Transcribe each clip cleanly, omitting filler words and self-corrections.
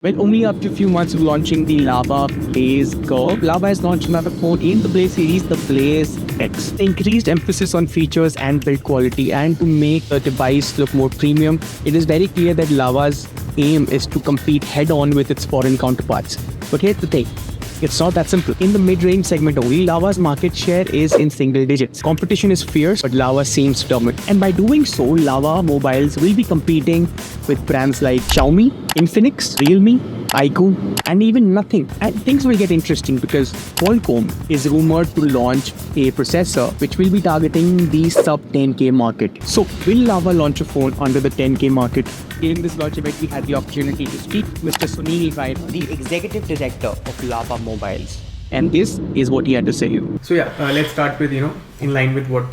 Well, only after a few months of launching the Lava Blaze Curve, Lava has launched another phone in the Blaze series, the Blaze X. The increased emphasis on features and build quality, and to make the device look more premium, it is very clear that Lava's aim is to compete head-on with its foreign counterparts. But here's the thing. It's not that simple. In the mid-range segment only, Lava's market share is in single digits. Competition is fierce, but Lava seems dominant. And by doing so, Lava mobiles will be competing with brands like Xiaomi, Infinix, Realme, iQOO, and even Nothing. And things will get interesting because Qualcomm is rumored to launch a processor which will be targeting the sub 10K market. So, will Lava launch a phone under the 10K market? During this launch event, we had the opportunity to speak with Mr. Sunil Raina, the executive director of Lava Mobiles. And this is what he had to say. So let's start with, in line with what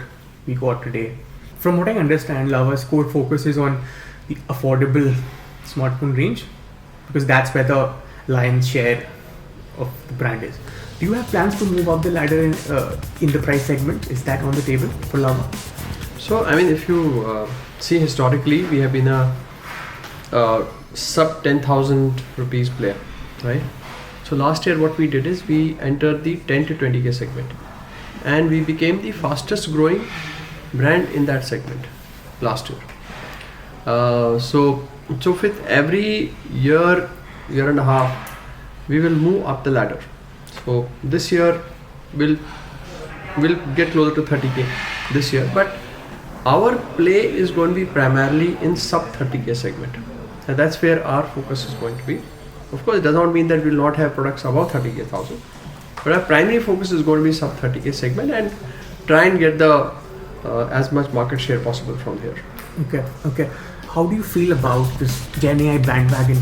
we got today. From what I understand, Lava's core focus is on the affordable smartphone range because that's where the lion's share of the brand is. Do you have plans to move up the ladder in the price segment? Is that on the table for Lava? So, if you see historically, we have been a sub 10,000 rupees player, right? So last year what we did is we entered the 10 to 20k segment and we became the fastest growing brand in that segment last year. So with every year and a half, we will move up the ladder. So this year we'll get closer to 30k this year, but our play is going to be primarily in sub 30k segment. And that's where our focus is going to be. Of course, it does not mean that we will not have products above 30,000, but our primary focus is going to be sub 30k segment and try and get the as much market share possible from here. Okay. How do you feel about this Gen AI bandwagon?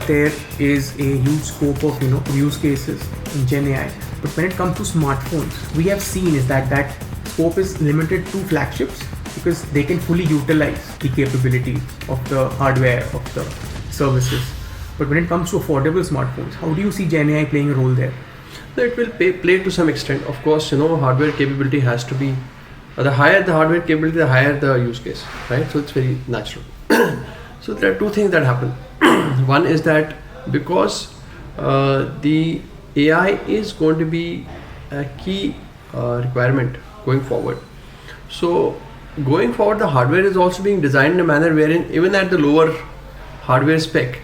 There is a huge scope of use cases in Gen AI, but when it comes to smartphones, we have seen is that scope is limited to flagships because they can fully utilize the capability of the hardware of the services. But when it comes to affordable smartphones, how do you see Gen AI playing a role there? It will play to some extent. Of course, hardware capability has to be, the higher the hardware capability, the higher the use case, right? So it's very natural. So there are two things that happen. One is that because the AI is going to be a key requirement going forward. So going forward, the hardware is also being designed in a manner wherein even at the lower hardware spec,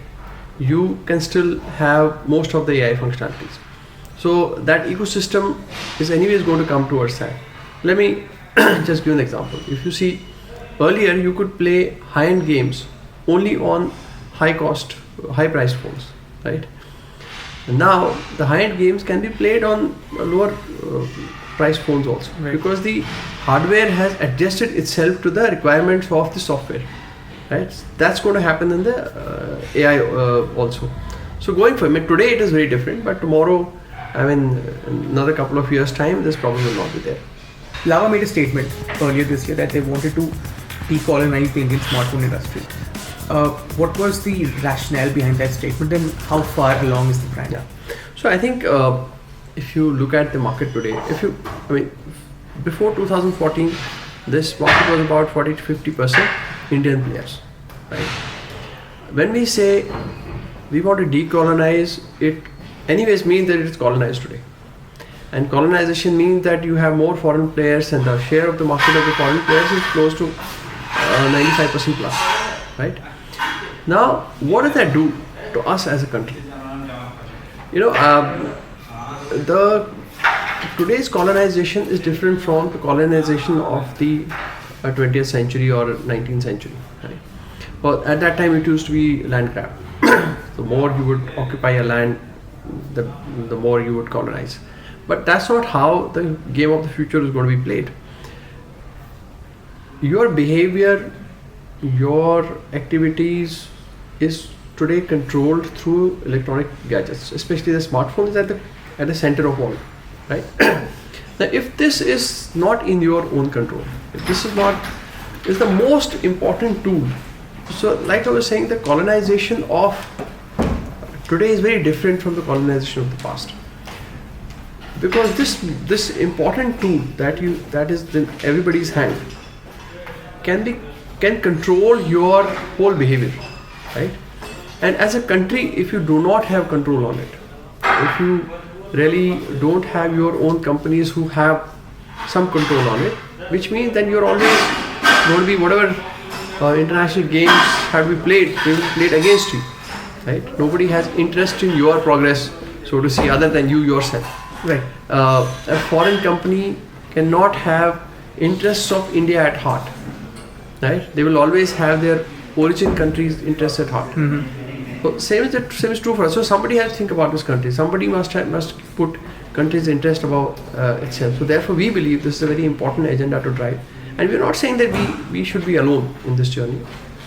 you can still have most of the AI functionalities. So that ecosystem is anyways going to come towards that. Let me just give you an example. If you see, earlier you could play high-end games only on high priced phones, right? And now the high-end games can be played on lower priced phones also, right? Because the hardware has adjusted itself to the requirements of the software. Right? That's going to happen in the AI also. So going forward, today it is very different, but tomorrow, in another couple of years' time, this problem will not be there. Lava made a statement earlier this year that they wanted to decolonize the Indian smartphone industry. What was the rationale behind that statement and how far along is the brand? Yeah. So I think if you look at the market today, before 2014, this market was about 40 to 50% Indian players, right? When we say we want to decolonize, it anyways means that it's colonized today. And colonization means that you have more foreign players and the share of the market of the foreign players is close to 95% plus, right? Now, what does that do to us as a country? Today's colonization is different from the colonization of the 20th century or 19th century. Right? Well, at that time it used to be land grab. The more you would occupy a land, the more you would colonize. But that's not how the game of the future is going to be played. Your behavior, your activities is today controlled through electronic gadgets, especially the smartphone is at the center of all, right? Now, if this is not in your own control, if this is the most important tool. So, like I was saying, the colonization of today is very different from the colonization of the past, because this important tool that is in everybody's hand can control your whole behavior, right? And as a country, if you do not have control on it, if you really don't have your own companies who have some control on it, which means then you're always going to be whatever international games have to be played, they will be played against you, right? Nobody has interest in your progress, so to see, other than you yourself. Right. A foreign company cannot have interests of India at heart, right? They will always have their origin country's interests at heart. So same is true for us. So somebody has to think about this country. Somebody must put country's interest above itself. So therefore, we believe this is a very important agenda to drive. And we're not saying that we should be alone in this journey.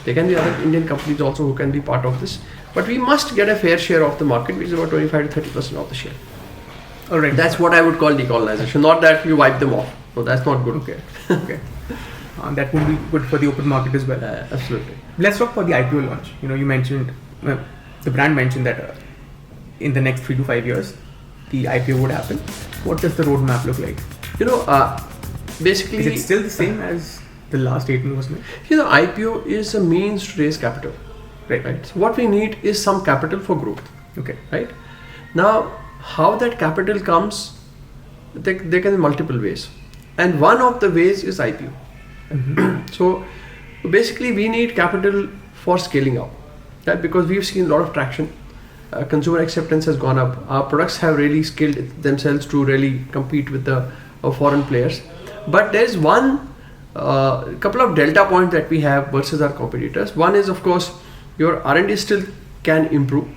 There can be other Indian companies also who can be part of this. But we must get a fair share of the market, which is about 25 to 30% of the share. All right. That's what I would call decolonization. Not that you wipe them off. So that's not good. Okay. Okay. That would be good for the open market as well. Absolutely. Let's talk about the IPO launch. You mentioned, the brand mentioned that in the next 3 to 5 years, the IPO would happen. What does the roadmap look like? Basically, is it still the same as the last statement was made? IPO is a means to raise capital. Right. So what we need is some capital for growth. Okay. Right. Now, how that capital comes, there can be multiple ways, and one of the ways is IPO. So basically, we need capital for scaling up, right? Because we've seen a lot of traction. Consumer acceptance has gone up. Our products have really scaled themselves to really compete with the foreign players. But there's one couple of delta points that we have versus our competitors. One is, of course, your R&D still can improve,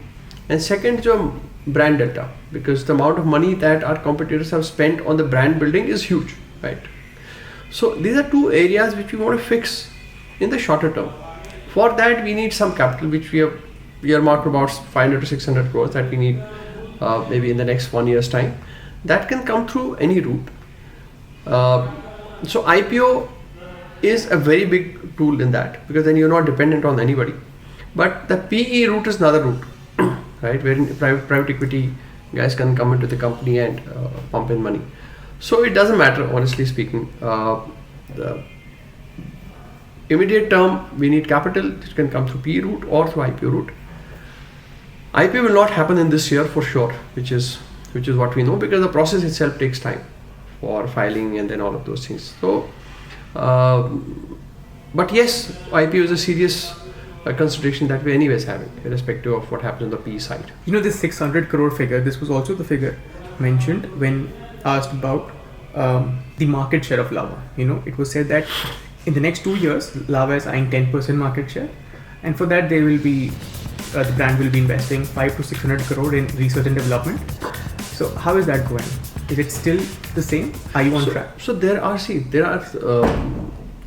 and second is your brand delta, because the amount of money that our competitors have spent on the brand building is huge, right? So these are two areas which we want to fix in the shorter term. For that, we need some capital, which we have earmarked about 500 to 600 crores that we need maybe in the next 1 year's time. That can come through any route. So IPO is a very big tool in that, because then you're not dependent on anybody. But the PE route is another route, right? Wherein private equity guys can come into the company and pump in money. So it doesn't matter, honestly speaking. The immediate term, we need capital, which can come through PE route or through IPO route. IPO will not happen in this year for sure, which is what we know, because the process itself takes time for filing and then all of those things. So, but yes, IPO is a serious consideration that we're anyways having, irrespective of what happens on the PE side. This 600 crore figure, this was also the figure mentioned when asked about the market share of Lava. It was said that in the next 2 years, Lava is eyeing 10% market share, and for that they will be, the brand will be investing 500 to 600 crore in research and development. So how is that going? Is it still the same? Are you on track? So there are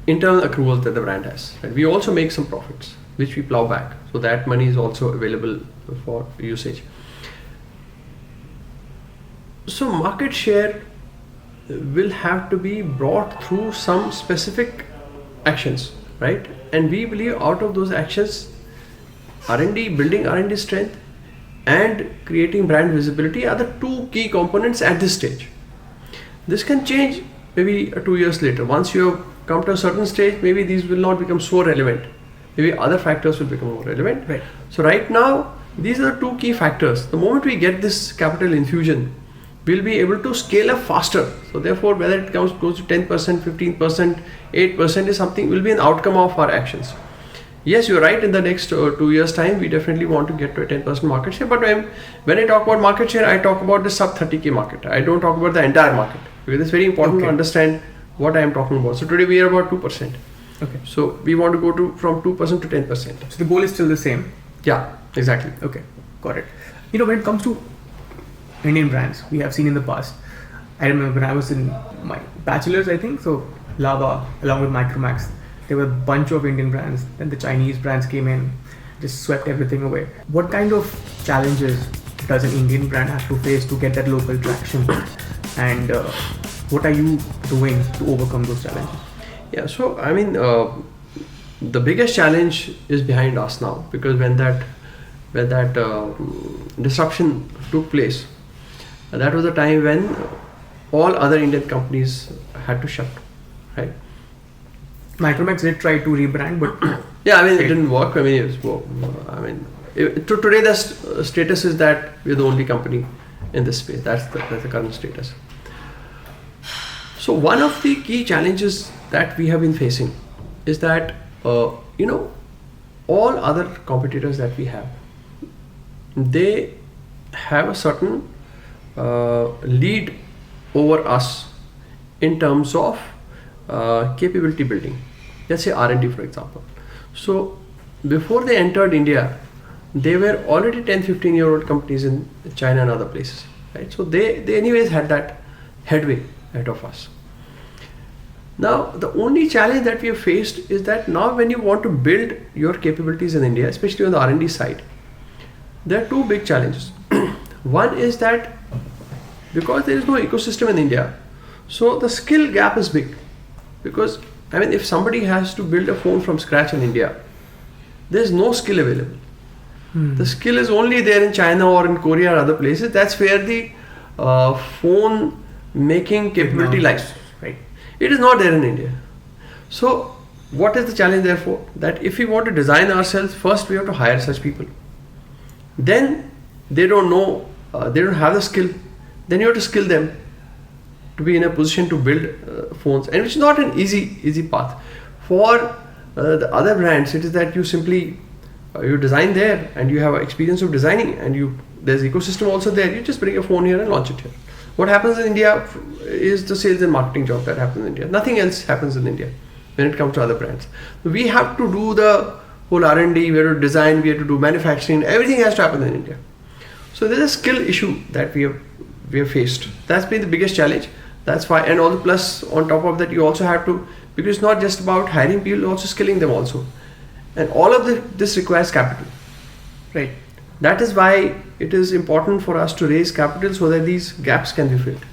internal accruals that the brand has, and we also make some profits, which we plow back. So that money is also available for usage. So market share will have to be brought through some specific actions, right? And we believe out of those actions, R&D, building R&D strength and creating brand visibility are the two key components at this stage. This can change maybe 2 years later. Once you have come to a certain stage, maybe these will not become so relevant. Maybe other factors will become more relevant. Right. So right now, these are the two key factors. The moment we get this capital infusion, we'll be able to scale up faster. So therefore, whether it goes to 10%, 15%, 8% is something, will be an outcome of our actions. Yes, you're right. In the next 2 years' time, we definitely want to get to a 10% market share. But when I talk about market share, I talk about the sub 30K market. I don't talk about the entire market, because it's very important to understand what I am talking about. So today we are about 2%. Okay. So we want to go from 2% to 10%. So the goal is still the same? Yeah, exactly. Okay, got it. When it comes to Indian brands, we have seen in the past. I remember when I was in my bachelor's, I think, so Lava along with Micromax, there were a bunch of Indian brands, then the Chinese brands came in, just swept everything away. What kind of challenges does an Indian brand have to face to get that local traction, and what are you doing to overcome those challenges? Yeah, so I mean, the biggest challenge is behind us now, because when that disruption took place, that was a time when all other Indian companies had to shut, right? Micromax did try to rebrand, but yeah, I mean, it didn't work. I mean, to today the status is that we're the only company in this space. That's the current status. So one of the key challenges that we have been facing is that all other competitors that we have, they have a certain lead over us in terms of capability building. Let's say R&D, for example. So before they entered India, they were already 10-15-year-old companies in China and other places, right? So they anyways had that headway ahead of us. Now the only challenge that we have faced is that now when you want to build your capabilities in India, especially on the R&D side, there are two big challenges. One is that because there is no ecosystem in India, so the skill gap is big. Because if somebody has to build a phone from scratch in India, there is no skill available. The skill is only there in China or in Korea or other places. That's where the phone making capability lies. Right. It is not there in India. So what is the challenge therefore? That if we want to design ourselves, first we have to hire such people. Then they don't know, they don't have the skill. Then you have to skill them to be in a position to build phones, and which is not an easy path. For the other brands, it is that you simply you design there and you have experience of designing, and there's ecosystem also there. You just bring a phone here and launch it here. What happens in India is the sales and marketing job that happens in India. Nothing else happens in India when it comes to other brands. We have to do the whole R&D, we have to design, we have to do manufacturing. Everything has to happen in India. So there's a skill issue that we have faced. That's been the biggest challenge. That's why, and all the plus on top of that, you also have to, because it's not just about hiring people, also skilling them also. And all of this requires capital. Right. That is why it is important for us to raise capital so that these gaps can be filled.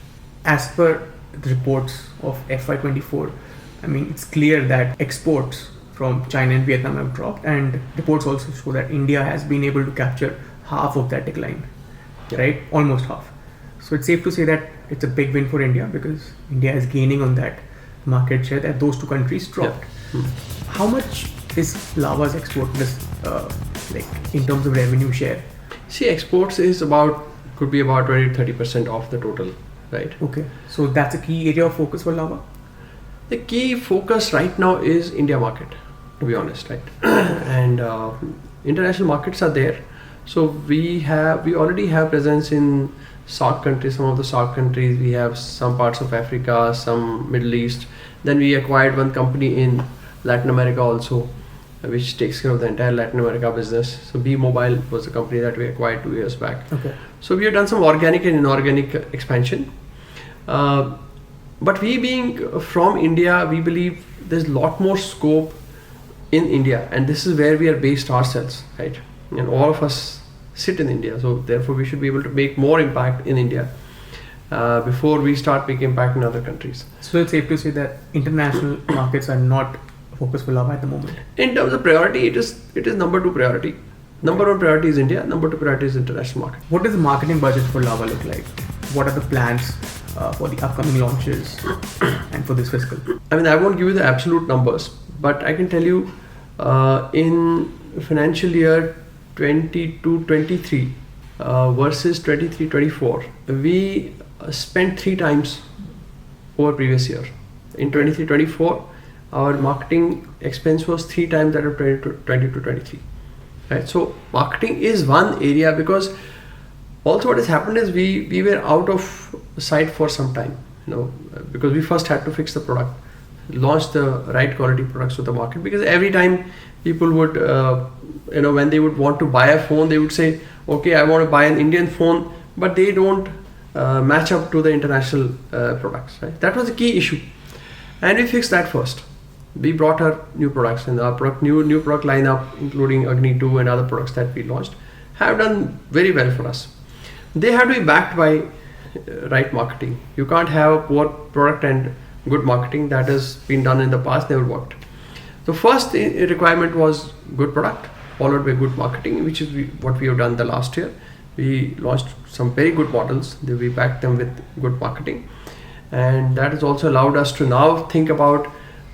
As per the reports of FY24, it's clear that exports from China and Vietnam have dropped, and reports also show that India has been able to capture half of that decline, right? Almost half. So it's safe to say that it's a big win for India, because India is gaining on that market share that those two countries dropped. How much is Lava's export in terms of revenue share? See, exports is could be about 20-30% of the total, right? Okay, so that's a key area of focus for Lava? The key focus right now is India market, to be honest, right? And international markets are there. So we already have presence in SAARC countries, some of the SAARC countries. We have some parts of Africa, some Middle East. Then we acquired one company in Latin America also, which takes care of the entire Latin America business. So B Mobile was a company that we acquired 2 years back. Okay. So we have done some organic and inorganic expansion. But we being from India, we believe there's a lot more scope in India, and this is where we are based ourselves, right? And all of us sit in India, so therefore we should be able to make more impact in India before we start making impact in other countries. So it's safe to say that international markets are not a focus for Lava at the moment. In terms of priority, it is number 2 priority. Number 1 priority is India. Number 2 priority is international market. What does the marketing budget for Lava look like? What are the plans for the upcoming launches and for this fiscal? I won't give you the absolute numbers, but I can tell you in financial year 22-23 versus 23-24, we spent 3 times over previous year. In 23-24, our marketing expense was 3 times that of 22-23. Right? So marketing is one area, because also what has happened is we were out of sight for some time, because we first had to fix the product, launch the right quality products to the market. Because every time people would, when they would want to buy a phone, they would say, okay, I want to buy an Indian phone, but they don't match up to the international products. Right? That was a key issue, and we fixed that first. We brought our new products, and our new product lineup, including Agni 2 and other products that we launched, have done very well for us. They have to be backed by right marketing. You can't have a poor product and good marketing. That has been done in the past, never worked. The first requirement was good product, followed by good marketing, which is what we have done the last year. We launched some very good models. We backed them with good marketing, and that has also allowed us to now think about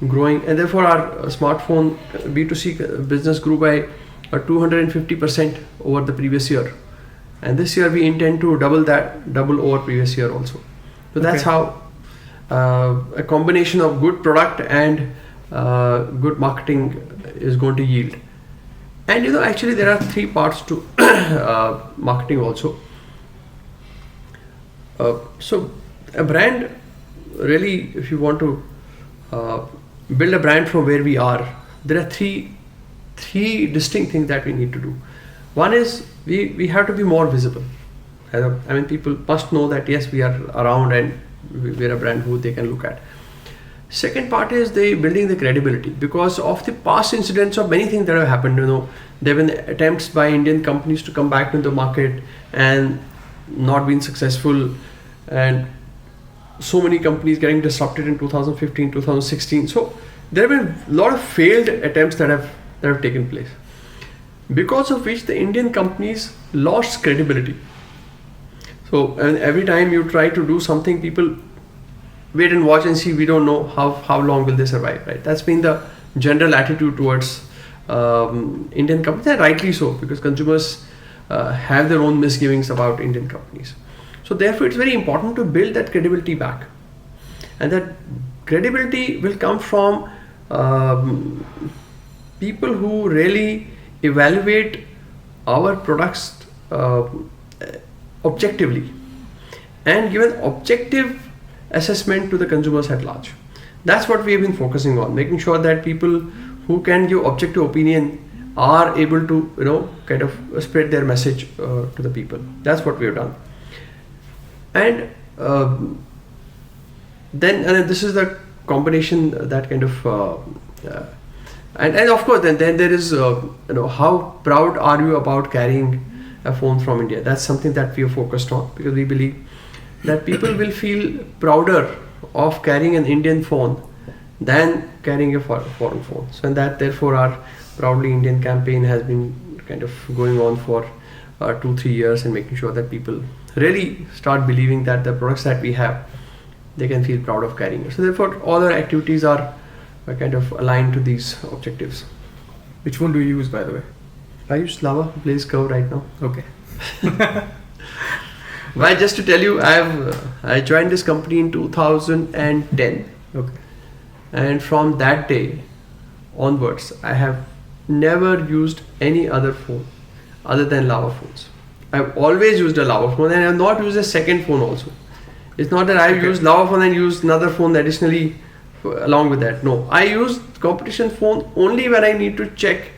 growing. And therefore our smartphone B2C business grew by 250% over the previous year, and this year we intend to double over previous year also. So that's how a combination of good product and good marketing is going to yield. And actually there are 3 parts to marketing also. So a brand, really, if you want to build a brand from where we are, there are three distinct things that we need to do. One is we have to be more visible. I mean, people must know that yes, we are around and we're a brand who they can look at. Second part is building the credibility, because of the past incidents of many things that have happened. There have been attempts by Indian companies to come back into the market and not been successful, and so many companies getting disrupted in 2015, 2016. So there have been a lot of failed attempts that have taken place, because of which the Indian companies lost credibility. So, and every time you try to do something, people wait and watch and see. We don't know how long will they survive, right? That's been the general attitude towards Indian companies, and rightly so, because consumers have their own misgivings about Indian companies. So therefore it's very important to build that credibility back, and that credibility will come from people who really evaluate our products objectively and give an objective assessment to the consumers at large. That's what we have been focusing on, making sure that people who can give objective opinion are able to kind of spread their message to the people. That's what we have done. And then this is the combination that kind of and of course then there is how proud are you about carrying a phone from India. That's something that we are focused on, because we believe that people will feel prouder of carrying an Indian phone than carrying a foreign phone. So, and that therefore our Proudly Indian campaign has been kind of going on for 2-3 years, and making sure that people really start believing that the products that we have, they can feel proud of carrying it. So therefore all our activities are kind of aligned to these objectives. Which one do you use, by the way? I use Lava Blaze Curve right now. Okay. Well, just to tell you, I joined this company in 2010. Okay. And from that day onwards, I have never used any other phone other than Lava phones. I've always used a Lava phone, and I have not used a second phone also. It's not that I've used Lava phone and used another phone additionally along with that. No, I use competition phone only when I need to check,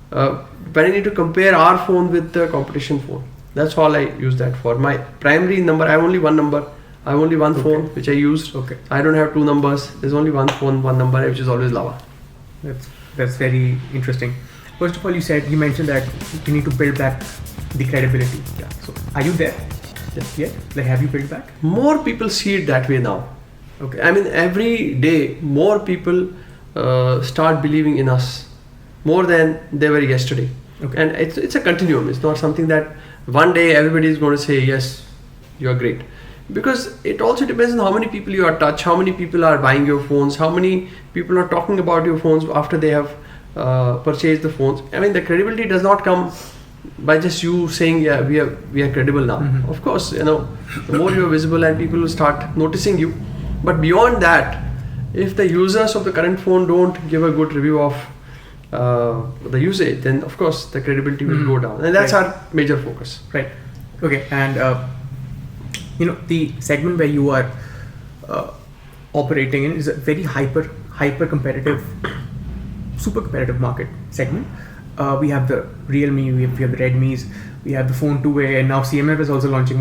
when I need to compare our phone with the competition phone. That's all I use that for. My primary number, I have only one number. I have only one phone which I used. Okay. I don't have 2 numbers. There's only one phone, one number, which is always Lava. That's very interesting. First of all, you mentioned that you need to build back the credibility. Yeah. So are you there? Yeah. Like, have you built back? More people see it that way now. Okay. I mean, every day more people start believing in us more than they were yesterday. Okay. And it's a continuum. It's not something that one day everybody is going to say, yes, you are great. Because it also depends on how many people you are touch, how many people are buying your phones, how many people are talking about your phones after they have purchased the phones. I mean, the credibility does not come by just you saying, yeah, we are credible now. Mm-hmm. Of course, the more you are visible and people will start noticing you. But beyond that, if the users of the current phone don't give a good review of the usage, then of course the credibility will go down, and that's our major focus. Right. Okay. And the segment where you are operating in is a very hyper competitive, super competitive market segment. We have the Realme, we have the Redmi's, we have the phone 2A, and now CMF is also launching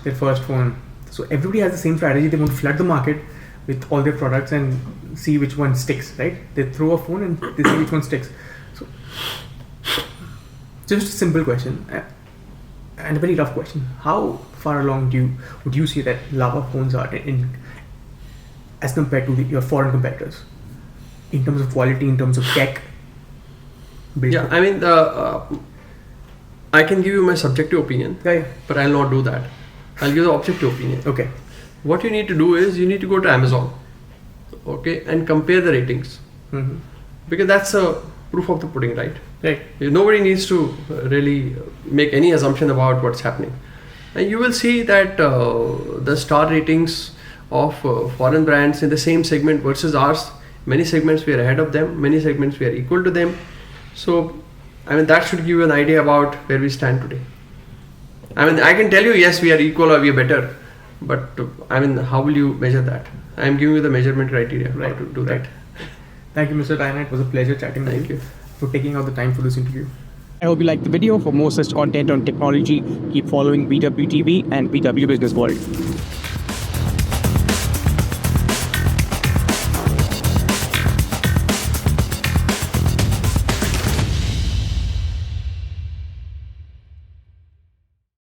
their first phone. So everybody has the same strategy. They want to flood the market with all their products and see which one sticks, right? They throw a phone and they see which one sticks. So just a simple question and a very rough question. How far along would you say that Lava phones are in as compared to your foreign competitors in terms of quality, in terms of tech? Yeah, I mean, I can give you my subjective opinion, but I'll not do that. I'll give the objective opinion. Okay. What you need to do is you need to go to Amazon, okay, and compare the ratings, Mm-hmm. because that's a proof of the pudding, right? Right. Nobody needs to really make any assumption about what's happening. And you will see that the star ratings of foreign brands in the same segment versus ours, many segments we are ahead of them, many segments we are equal to them. So, I mean, that should give you an idea about where we stand today. I mean, I can tell you, yes, we are equal or we are better, but I mean, how will you measure that? I am giving you the measurement criteria how to do that. Thank you, Mr. Raina. It was a pleasure chatting with Thank you for taking out the time for this interview. I hope you liked the video. For more such content on technology, keep following BWTV and BW Businessworld.